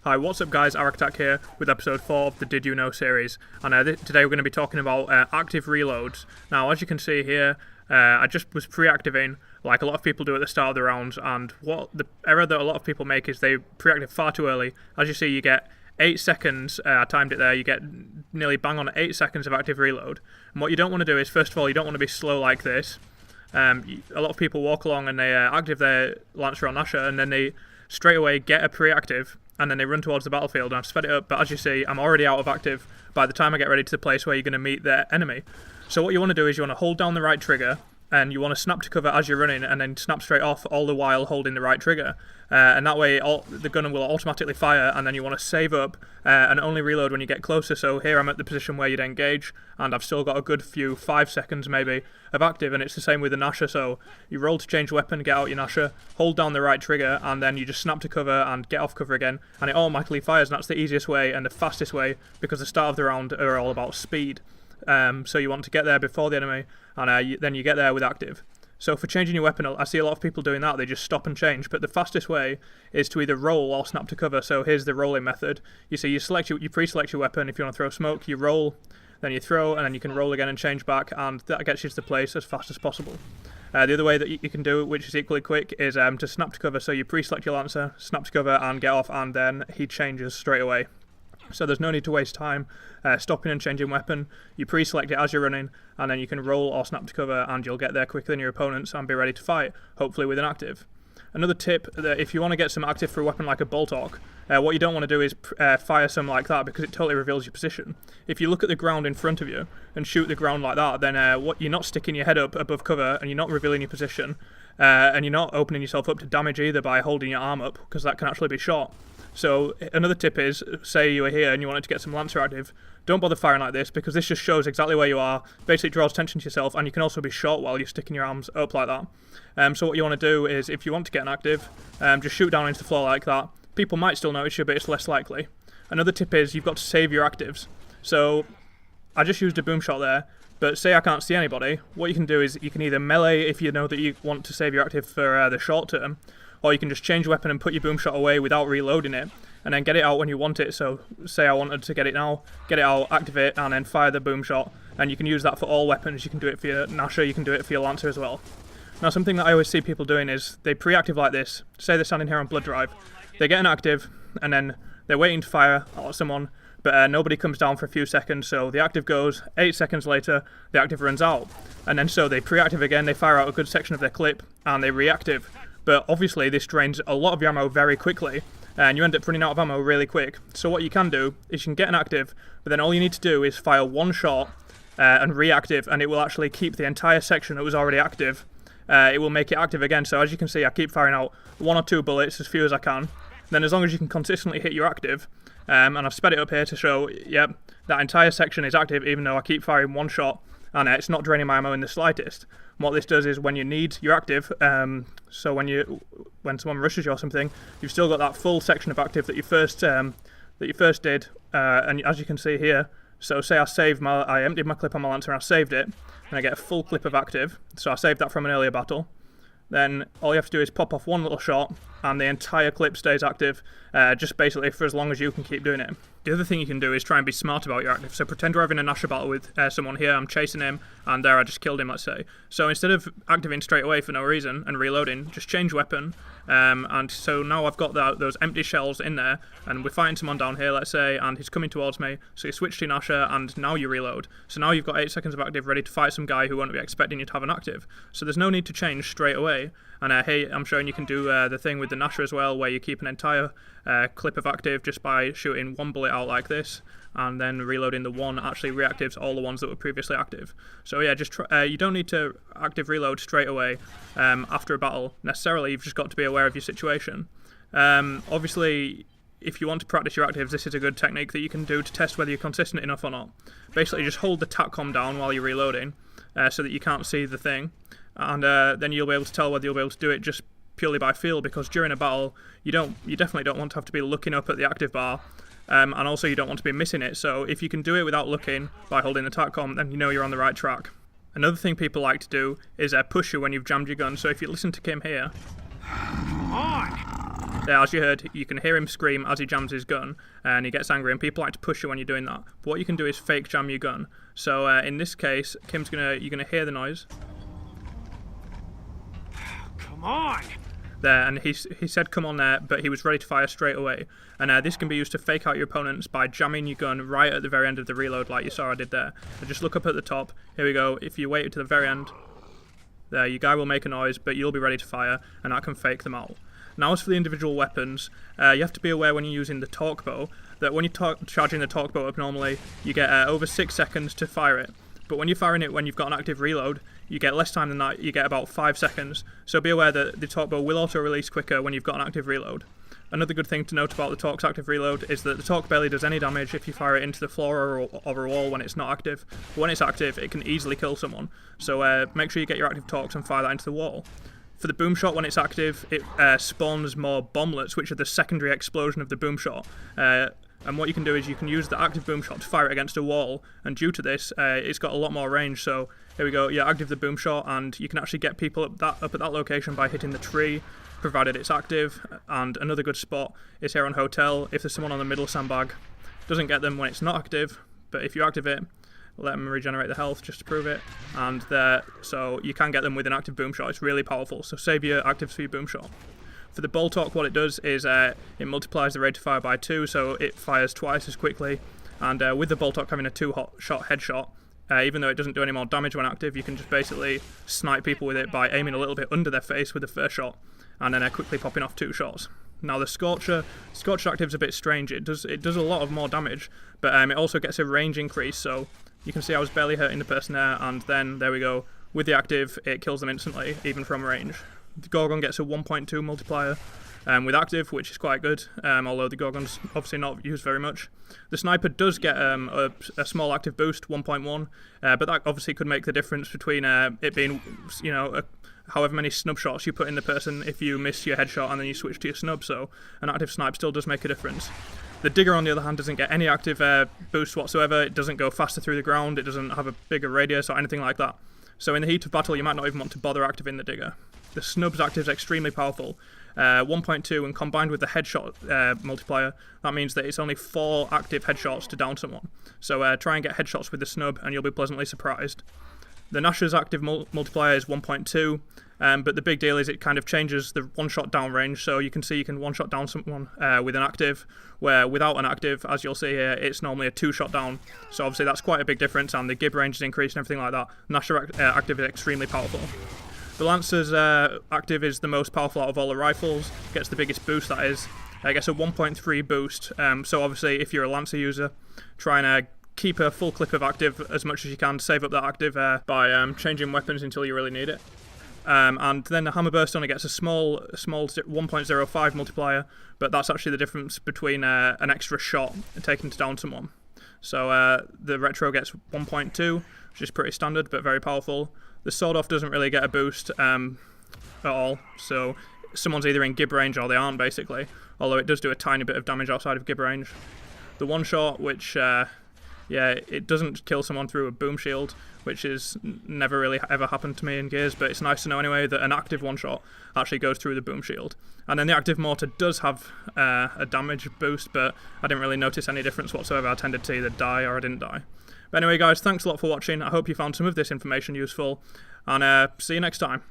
Hi, what's up guys, ArakkAttack here with episode 4 of the Did You Know series, and today we're going to be talking about active reloads. Now as you can see here, I just was pre-activating like a lot of people do at the start of the rounds, and what the error that a lot of people make is they pre-activate far too early. As you see, you get 8 seconds, I timed it there, you get nearly bang on 8 seconds of active reload. And what you don't want to do is, first of all, you don't want to be slow like this. A lot of people walk along and they active their Lancer or Nasher, and then they straight away get a pre-active, and then they run towards the battlefield, and I've sped it up, but as you see, I'm already out of active by the time I get ready to the place where you're going to meet the enemy. So what you want to do is you want to hold down the right trigger, and you want to snap to cover as you're running, and then snap straight off, all the while holding the right trigger. And that way the gun will automatically fire, and then you want to save up and only reload when you get closer. So here I'm at the position where you'd engage, and I've still got a good few, 5 seconds maybe, of active, and it's the same with the Nasher. So you roll to change weapon, get out your Nasher, hold down the right trigger, and then you just snap to cover and get off cover again, and it automatically fires, and that's the easiest way and the fastest way, because the start of the round are all about speed. So you want to get there before the enemy, and then you get there with active. So for changing your weapon, I see a lot of people doing that, they just stop and change, but the fastest way is to either roll or snap to cover. So here's the rolling method. You see, you pre-select your weapon. If you want to throw smoke, you roll, then you throw, and then you can roll again and change back, and that gets you to the place as fast as possible. The other way that you can do it, which is equally quick, is to snap to cover. So you pre-select your Lancer, snap to cover and get off, and then he changes straight away. So there's no need to waste time stopping and changing weapon. You pre-select it as you're running, and then you can roll or snap to cover, and you'll get there quicker than your opponents and be ready to fight, hopefully with an active. Another tip, that if you want to get some active for a weapon like a bolt hawk, what you don't want to do is fire some like that, because it totally reveals your position. If you look at the ground in front of you and shoot the ground like that, then you're not sticking your head up above cover, and you're not revealing your position, and you're not opening yourself up to damage either by holding your arm up, because that can actually be shot. So another tip is, say you were here and you wanted to get some Lancer active, don't bother firing like this, because this just shows exactly where you are, basically draws attention to yourself, and you can also be shot while you're sticking your arms up like that. So what you want to do is, if you want to get an active, just shoot down into the floor like that. People might still notice you, but it's less likely. Another tip is, you've got to save your actives. So I just used a boom shot there, but say I can't see anybody, what you can do is you can either melee if you know that you want to save your active for the short term, or you can just change weapon and put your boom shot away without reloading it, and then get it out when you want it. So say I wanted to get it now, get it out, activate, and then fire the boom shot, and you can use that for all weapons. You can do it for your Nasher, you can do it for your Lancer as well. Now something that I always see people doing is, they pre-active like this. Say they're standing here on blood drive, they get an active, and then they're waiting to fire at someone, but nobody comes down for a few seconds, so the active goes, 8 seconds later, the active runs out. And then so they pre-active again, they fire out a good section of their clip, and they reactive. But obviously this drains a lot of your ammo very quickly, and you end up running out of ammo really quick. So what you can do is you can get an active, but then all you need to do is fire one shot and reactive, and it will actually keep the entire section that was already active. It will make it active again. So as you can see, I keep firing out 1 or 2 bullets, as few as I can. Then as long as you can consistently hit your active, and I've sped it up here to show, yep, that entire section is active even though I keep firing 1 shot, and it's not draining my ammo in the slightest. And what this does is, when you need your active, so when someone rushes you or something, you've still got that full section of active that you first did, and as you can see here, so say I emptied my clip on my Lancer and I saved it, and I get a full clip of active, so I saved that from an earlier battle. Then all you have to do is pop off 1 little shot, and the entire clip stays active, just basically for as long as you can keep doing it. The other thing you can do is try and be smart about your active. So pretend we're having a Nasher battle with someone here, I'm chasing him, and there I just killed him, let's say. So instead of activating straight away for no reason and reloading, just change weapon. And so now I've got those empty shells in there, and we're fighting someone down here, let's say, and he's coming towards me. So you switch to Nasher, and now you reload. So now you've got 8 seconds of active ready to fight some guy who won't be expecting you to have an active. So there's no need to change straight away. And hey, I'm showing you can do the thing with the Nasher as well, where you keep an entire clip of active just by shooting 1 bullet out like this, and then reloading the 1 actually reactives all the ones that were previously active. So yeah, just you don't need to active reload straight away after a battle necessarily. You've just got to be aware of your situation. Obviously, if you want to practice your actives, this is a good technique that you can do to test whether you're consistent enough or not. Basically, just hold the TACCOM down while you're reloading, so that you can't see the thing, and then you'll be able to tell whether you'll be able to do it just purely by feel, because during a battle you definitely don't want to have to be looking up at the active bar, and also you don't want to be missing it. So if you can do it without looking by holding the TACCOM, then you know you're on the right track. Another thing people like to do is push you when you've jammed your gun. So if you listen to Kim here, on! as you heard, you can hear him scream as he jams his gun, and he gets angry, and people like to push you when you're doing that. But what you can do is fake jam your gun. So in this case, you're gonna hear the noise. Come on! There, and he said come on there, but he was ready to fire straight away. And this can be used to fake out your opponents by jamming your gun right at the very end of the reload, like you saw I did there. So just look up at the top. Here we go. If you wait to the very end, there, your guy will make a noise, but you'll be ready to fire, and that can fake them out. Now, as for the individual weapons, you have to be aware when you're using the torque bow that when you're charging the torque bow up normally, you get over 6 seconds to fire it. But when you're firing it when you've got an active reload, you get less time than that, you get about 5 seconds. So be aware that the torque bow will auto-release quicker when you've got an active reload. Another good thing to note about the torque's active reload is that the torque barely does any damage if you fire it into the floor or a wall when it's not active. But when it's active, it can easily kill someone. So make sure you get your active torques and fire that into the wall. For the boomshot, when it's active, it spawns more bomblets, which are the secondary explosion of the boomshot. And what you can do is you can use the active boomshot to fire it against a wall, and due to this, it's got a lot more range. So here we go, you active the boomshot, and you can actually get people up at that location by hitting the tree, provided it's active. And another good spot is here on hotel. If there's someone on the middle sandbag, doesn't get them when it's not active, but if you active it, let them regenerate the health just to prove it, and there, so you can get them with an active boomshot. It's really powerful, so save your actives for your boomshot. For the bolt torque, what it does is it multiplies the rate of fire by 2, so it fires twice as quickly. And with the bolt torque having a 2-shot headshot, even though it doesn't do any more damage when active, you can just basically snipe people with it by aiming a little bit under their face with the first shot, and then quickly popping off 2 shots. Now the Scorcher active's a bit strange. It does a lot of more damage, but it also gets a range increase. So you can see I was barely hurting the person there, and then there we go. With the active, it kills them instantly, even from range. The Gorgon gets a 1.2 multiplier with active, which is quite good, although the Gorgon's obviously not used very much. The Sniper does get a small active boost, 1.1, but that obviously could make the difference between it being, however many snub shots you put in the person if you miss your headshot and then you switch to your snub, so an active snipe still does make a difference. The Digger, on the other hand, doesn't get any active boost whatsoever. It doesn't go faster through the ground, it doesn't have a bigger radius or anything like that. So in the heat of battle, you might not even want to bother activating the Digger. The Snub's active is extremely powerful, 1.2, and combined with the headshot multiplier, that means that it's only 4 active headshots to down someone. So try and get headshots with the Snub and you'll be pleasantly surprised. The Nash's active multiplier is 1.2, but the big deal is it kind of changes the one-shot down range, so you can see you can one-shot down someone with an active, where without an active, as you'll see here, it's normally a 2-shot down. So obviously that's quite a big difference, and the gib range is increased and everything like that. Nash's active is extremely powerful. The Lancer's active is the most powerful out of all the rifles, gets the biggest boost, that is. It gets a 1.3 boost, so obviously if you're a Lancer user, try and keep a full clip of active as much as you can, save up that active by changing weapons until you really need it. And then the Hammerburst only gets a small 1.05 multiplier, but that's actually the difference between an extra shot taken to down someone. So the Retro gets 1.2, which is pretty standard but very powerful. The Sword Off doesn't really get a boost at all, so someone's either in gib range or they aren't, basically, although it does do a tiny bit of damage outside of gib range. The One Shot, which it doesn't kill someone through a boom shield, which is never really ever happened to me in Gears, but it's nice to know anyway that an active one shot actually goes through the boom shield. And then the active mortar does have a damage boost, but I didn't really notice any difference whatsoever. I tended to either die or I didn't die. But anyway guys, thanks a lot for watching. I hope you found some of this information useful, and see you next time.